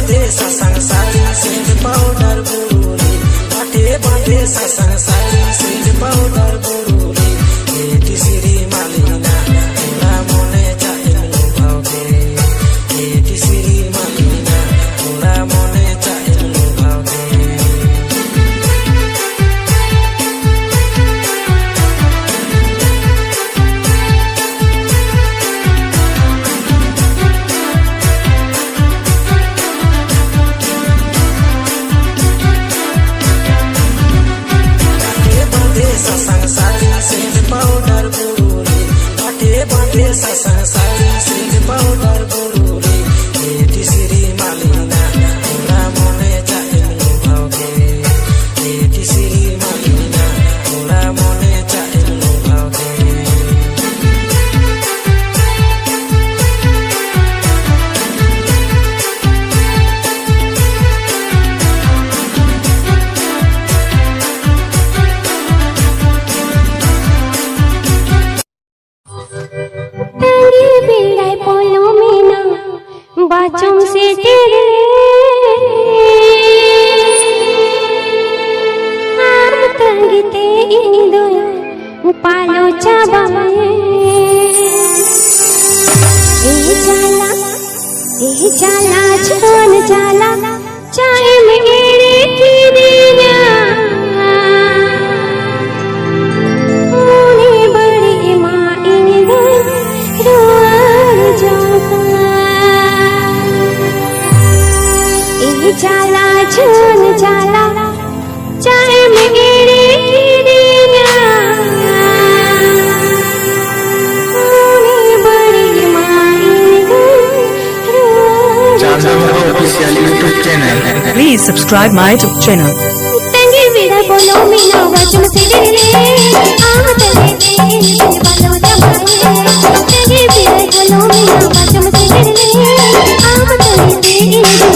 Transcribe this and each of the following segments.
बांधे ससंग sari scent powder Buruli काठे बांधे ससंग sari scent powder Buruli एटी सिरी मालिना तोरा मने चाइलु भावके एटी सिरी मालिना तोरा मने चाइलु भावके ससंग साड़ी सेंट पाउडर बुरुली काठे बांधे ससंग साड़ी सेंट पाउडर बुरुली एटी सिरी मालिना तोरा मने चाइलु भावके एटी सिरी मालिना तोरा मने चाइलु भावके बाचों से तेरे आम तंगते इंदो पालो चाबाए ए जाला छान जाला चाहे मेरे की दिया उने बड़ी माँ इंदो रोआर जाता जाला छून जाला चाहे मेरे गिरिया बड़ी माई official YouTube channel Please subscribe my YouTube channel. तंगे मेरा बोलो मीना वचन से दिले आ तले दिल बालो जमाए तंगे मेरा बोलो मीना वचन से दिले आ तले दिल बालो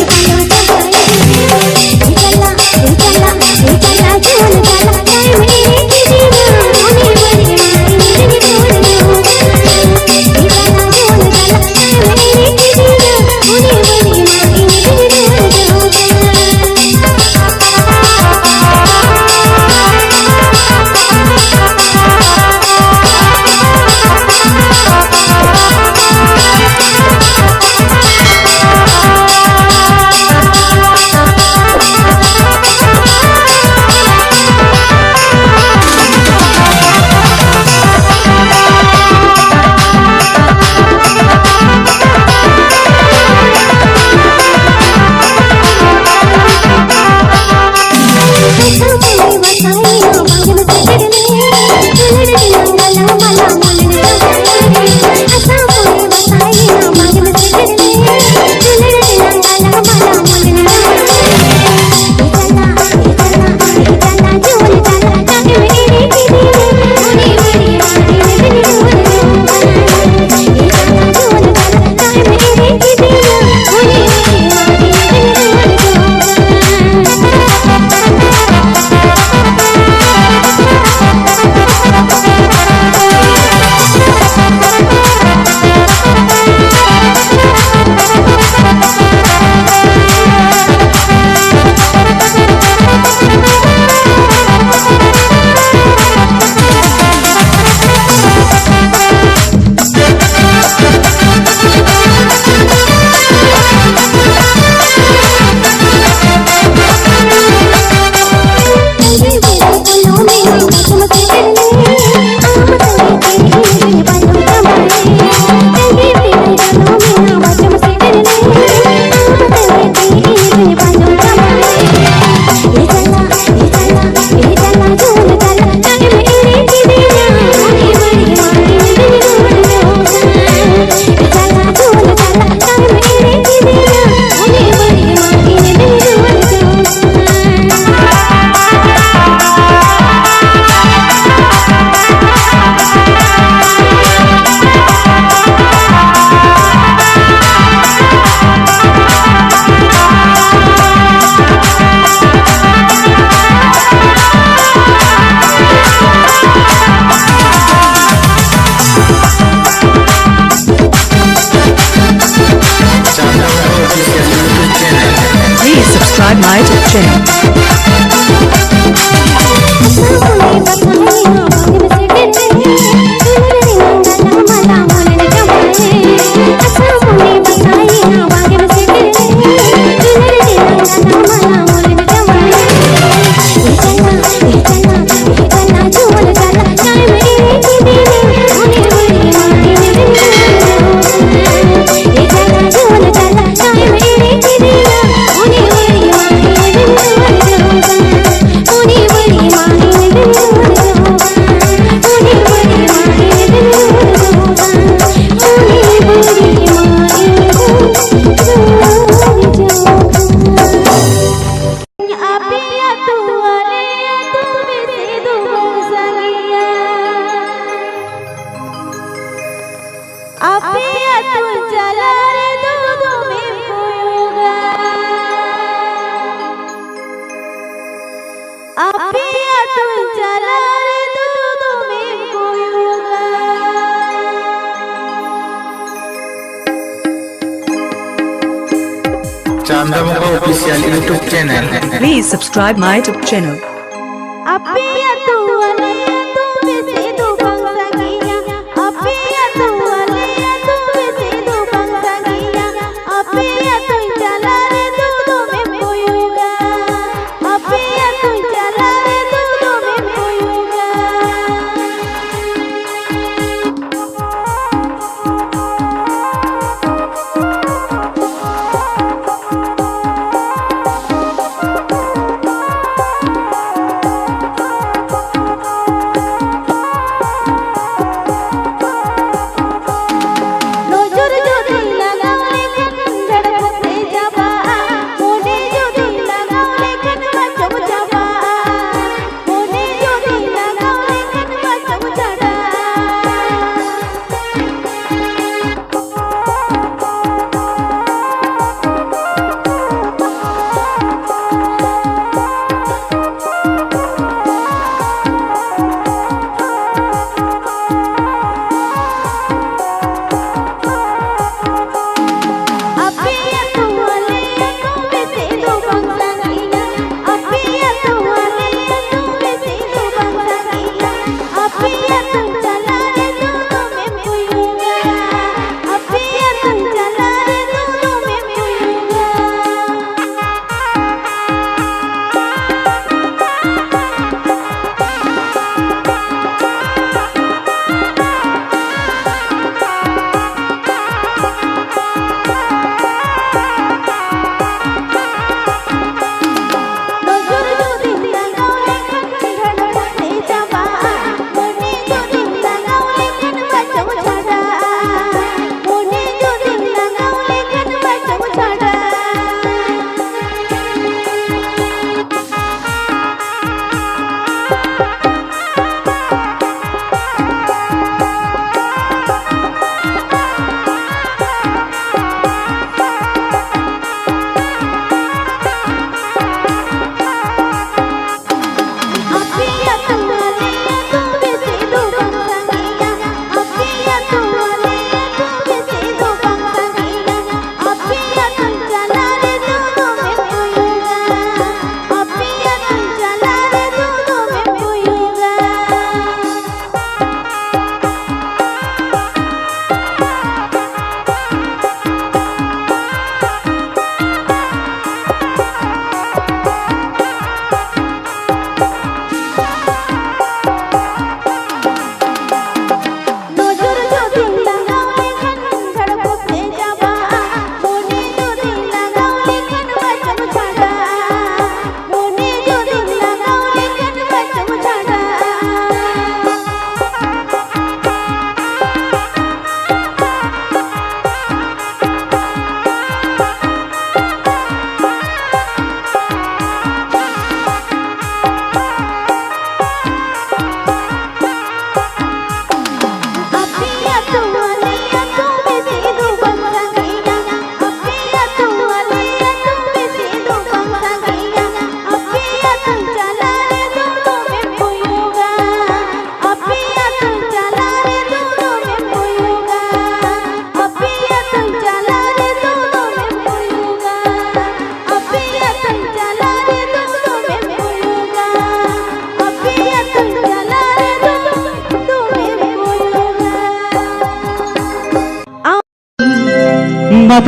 subscribe my channel. Chandamukha official YouTube channel. Please subscribe my channel.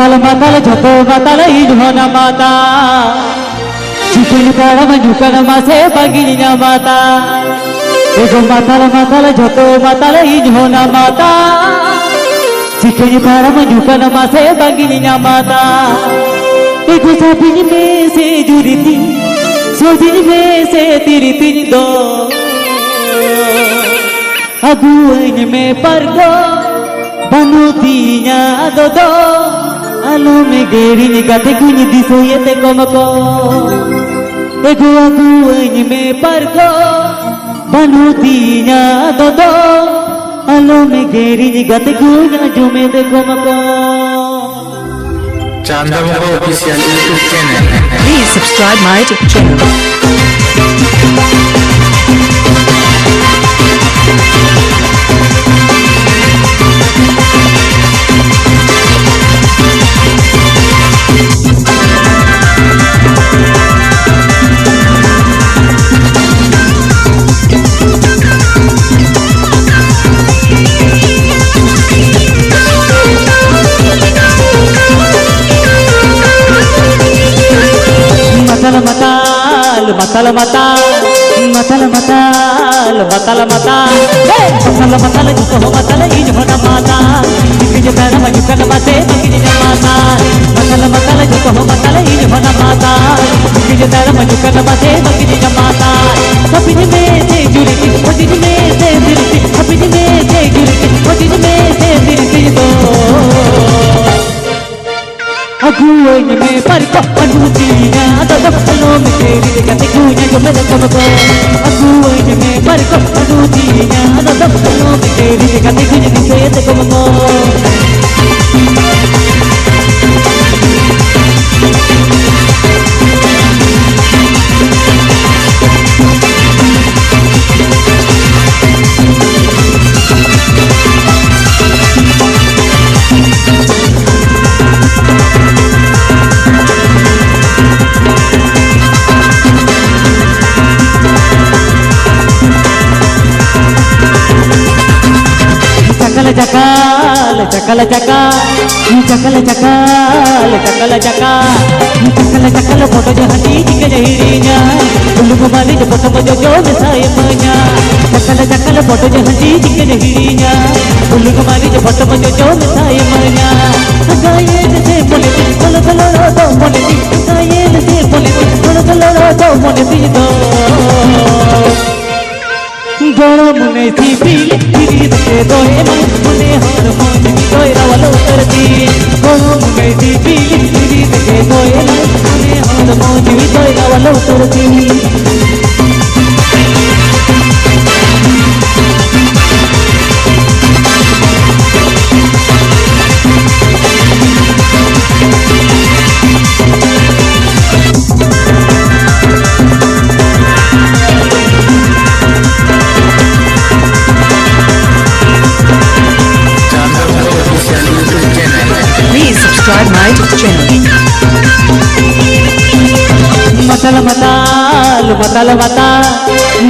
matal matal joto matal inhona mata cikin para menyukan mase baginya mata ego matal matal joto matal inhona mata cikin para menyukan mase baginya mata ego sabin में से जुड़ी थी Sozin में से तेरी तेरी दो aguan में पर गो Panutinya dodo alo me geri ni gate kunyi disoyete komako ego aguan me parko Panutinya dodo alo me geri ni gate kunya jumete komako Chandamuka official YouTube channel. Please subscribe my YouTube channel. matal matal matal matal matal matal matal matal juto matal inhona mata dikije tara majukan mate baginya mata matal matal juto matal inhona mata dikije tara majukan mate baginya mata sapin में से जुड़ी थी दिन में से दिल थी sapin में से जुड़ी थी दिन में से दिल थी दो aguan में पर को अनुतिया ददलो में तेरी गते कुnya जो मेरे को aguan में पर को अनुतिया ददलो में तेरी गते कुnya दिसे को cakal cakal cakal cakal cakal cakal cakal cakal foto jahati jika jahirinya bulu kembali je foto mojo saya punya cakal cakal foto jahati jika jahirinya bulu kembali je foto mojo saya punya gayen se politik kolo kolo do politik gayen se politik kolo kolo do politik do गरम नहीं थी पीले पीले से दोए मने हर मन की दोए रवल उतरती गरम नहीं थी पीले पीले से दोए मने हर मन की दोए रवल उतरती Subscribe my YouTube channel. matal matal matal matal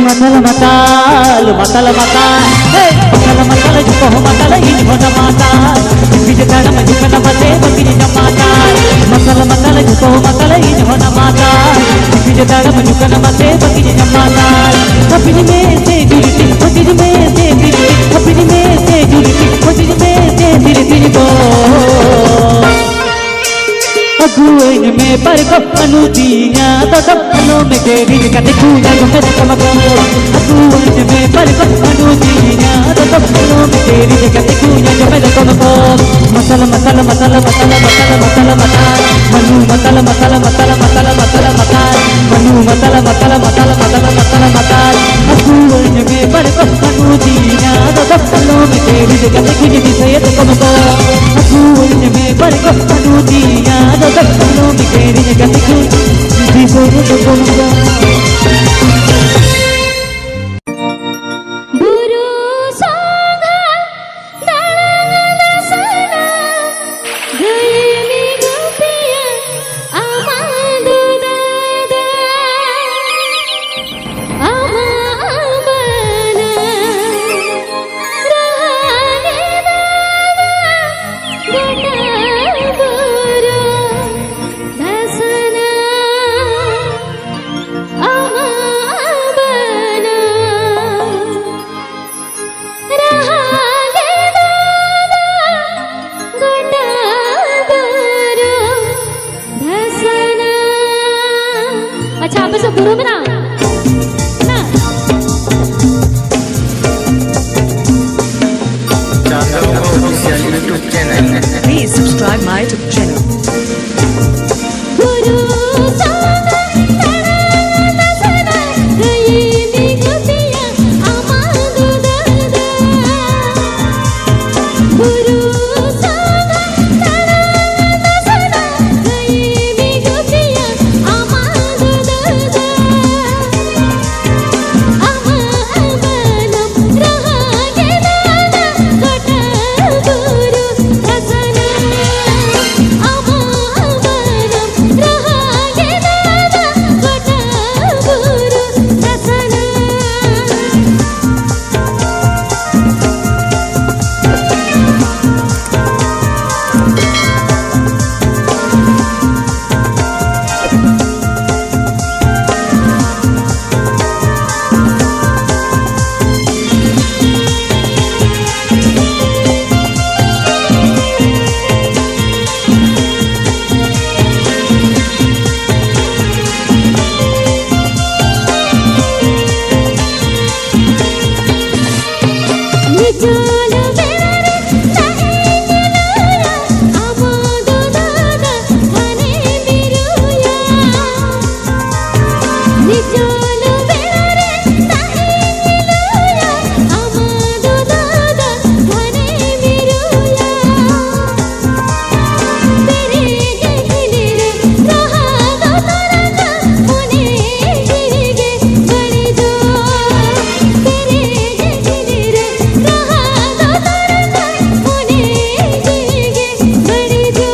matal matal matal matal hey matal matal juto matal inhona mata dikije tara majukan mate baginya mata matal matal juto matal inhona mata dikije tara majukan mate baginya mata sapin में से जुड़ी थी दिन में से दिल थी sapin में से जुड़ी थी दिन में से दिल थी दो aguan में पर को अनुतिया ददलो में तेरी गते कुnya जो मेरे को aguan में पर को अनुतिया ददलो में तेरी गते कुnya जो मेरे को matal matal matal matal matal matal matal manu matal matal matal matal matal matal manu matal matal matal matal matal matal aguan में पर को अनुतिया ददलो में तेरी गते कुnya दिसे को aguan में पर को अनुतिया ददलो में तेरी गते कुnya दिसे को Bye. पे से गुरु में ना Chandra Official YouTube channel. Please subscribe my YouTube channel. गुरु सागा तारा सदा गई मी गोपिया आमादु दादा गुरु सागा तारा सदा गई मी गोपिया आमादु दादा आमा अबनम रहा के दादा कोटा गुरु रसना आमा अबनम रहा के दादा कोटा गुरु रसना निचोल बेरे नहीं निलुया आमादु दादा धने बिरुया निचोल बेरे नहीं निलुया आमादु दादा धने बिरुया तेरे जखिले रे रहा दो तरंगा मुने गिरगे बड़ी जो तेरे जखिले रे रहा दो तरंगा मुने गिरगे बड़ी जो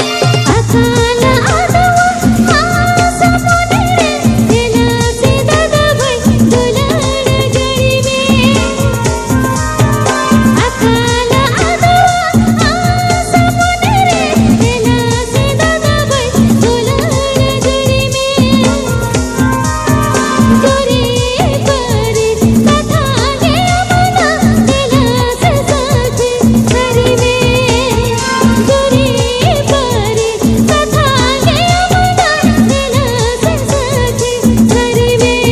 अकाला आदवा आसा मुने तेला से दादा भाई दुलार जड़ी में अकाला आदवा आसा मुने तेला से दादा भाई दुलार जड़ी में जोरे परे कथा के अमना तेला से साथे सरी में जोरे परे कथा के अमना तेला से साथे सरी में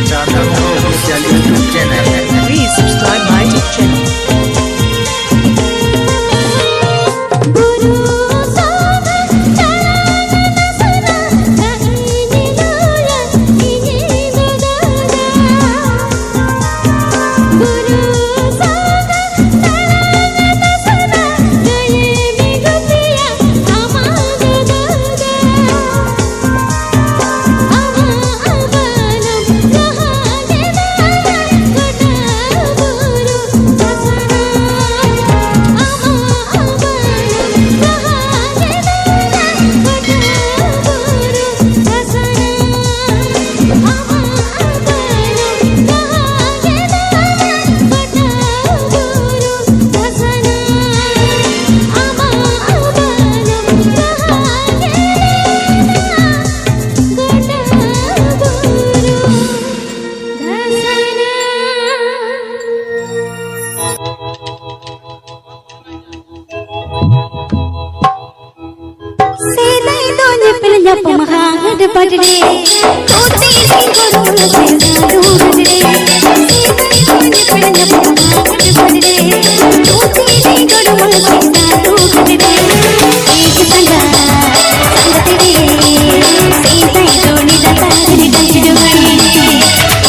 Chandra Official YouTube channel. Please subscribe my YouTube channel. गुरु सागा तारा सदा गई निलुया इने दादा गुरु सागा तारा सदा गई मी गोपिया आमादु दादा आमा अबनम रहा के दादा कोटा गुरु रसना आमा अबनम रहा के दादा कोटा गुरु रसना आमा अबनम रहा के दादा कोटा गुरु रसना आमा अबनम रहा के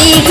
एक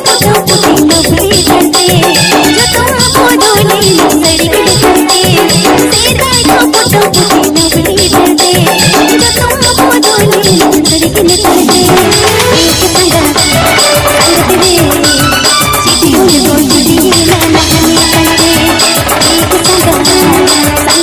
पुटो पुटी नवली करते जो तुम बोलोनी सड़ी करते सीधा को पुटो पुटी नवली करते जो तुम बोलोनी सड़ी करते एक संगा संगत रे चिट्ठियों में बोल दी ना नहनी करते एक संगा संगत रे चिट्ठियों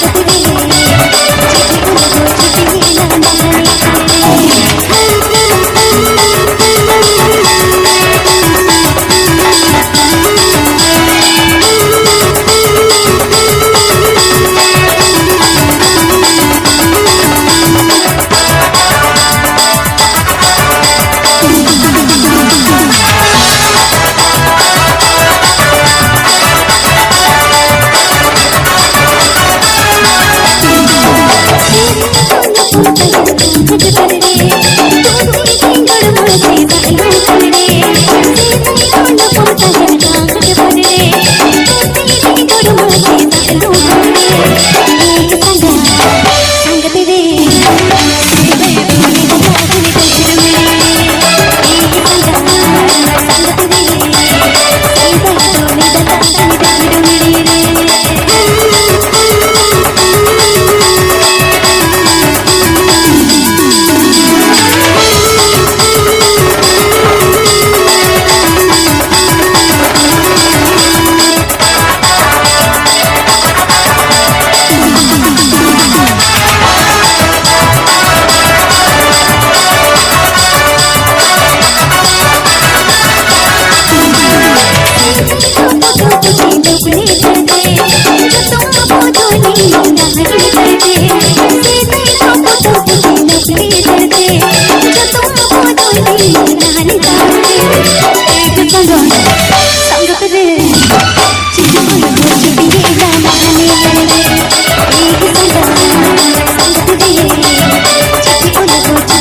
में बोल दी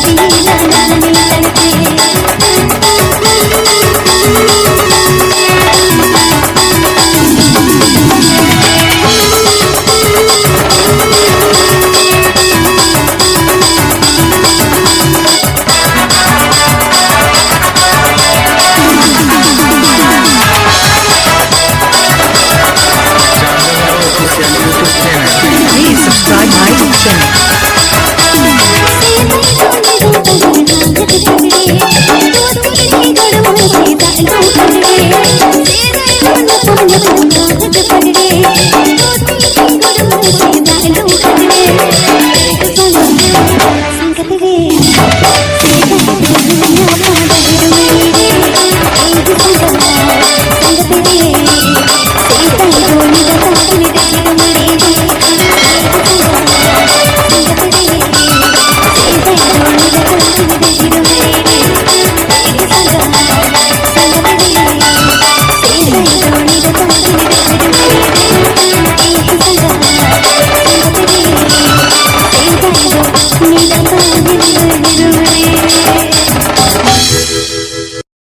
ना नहनी Please subscribe my YouTube channel.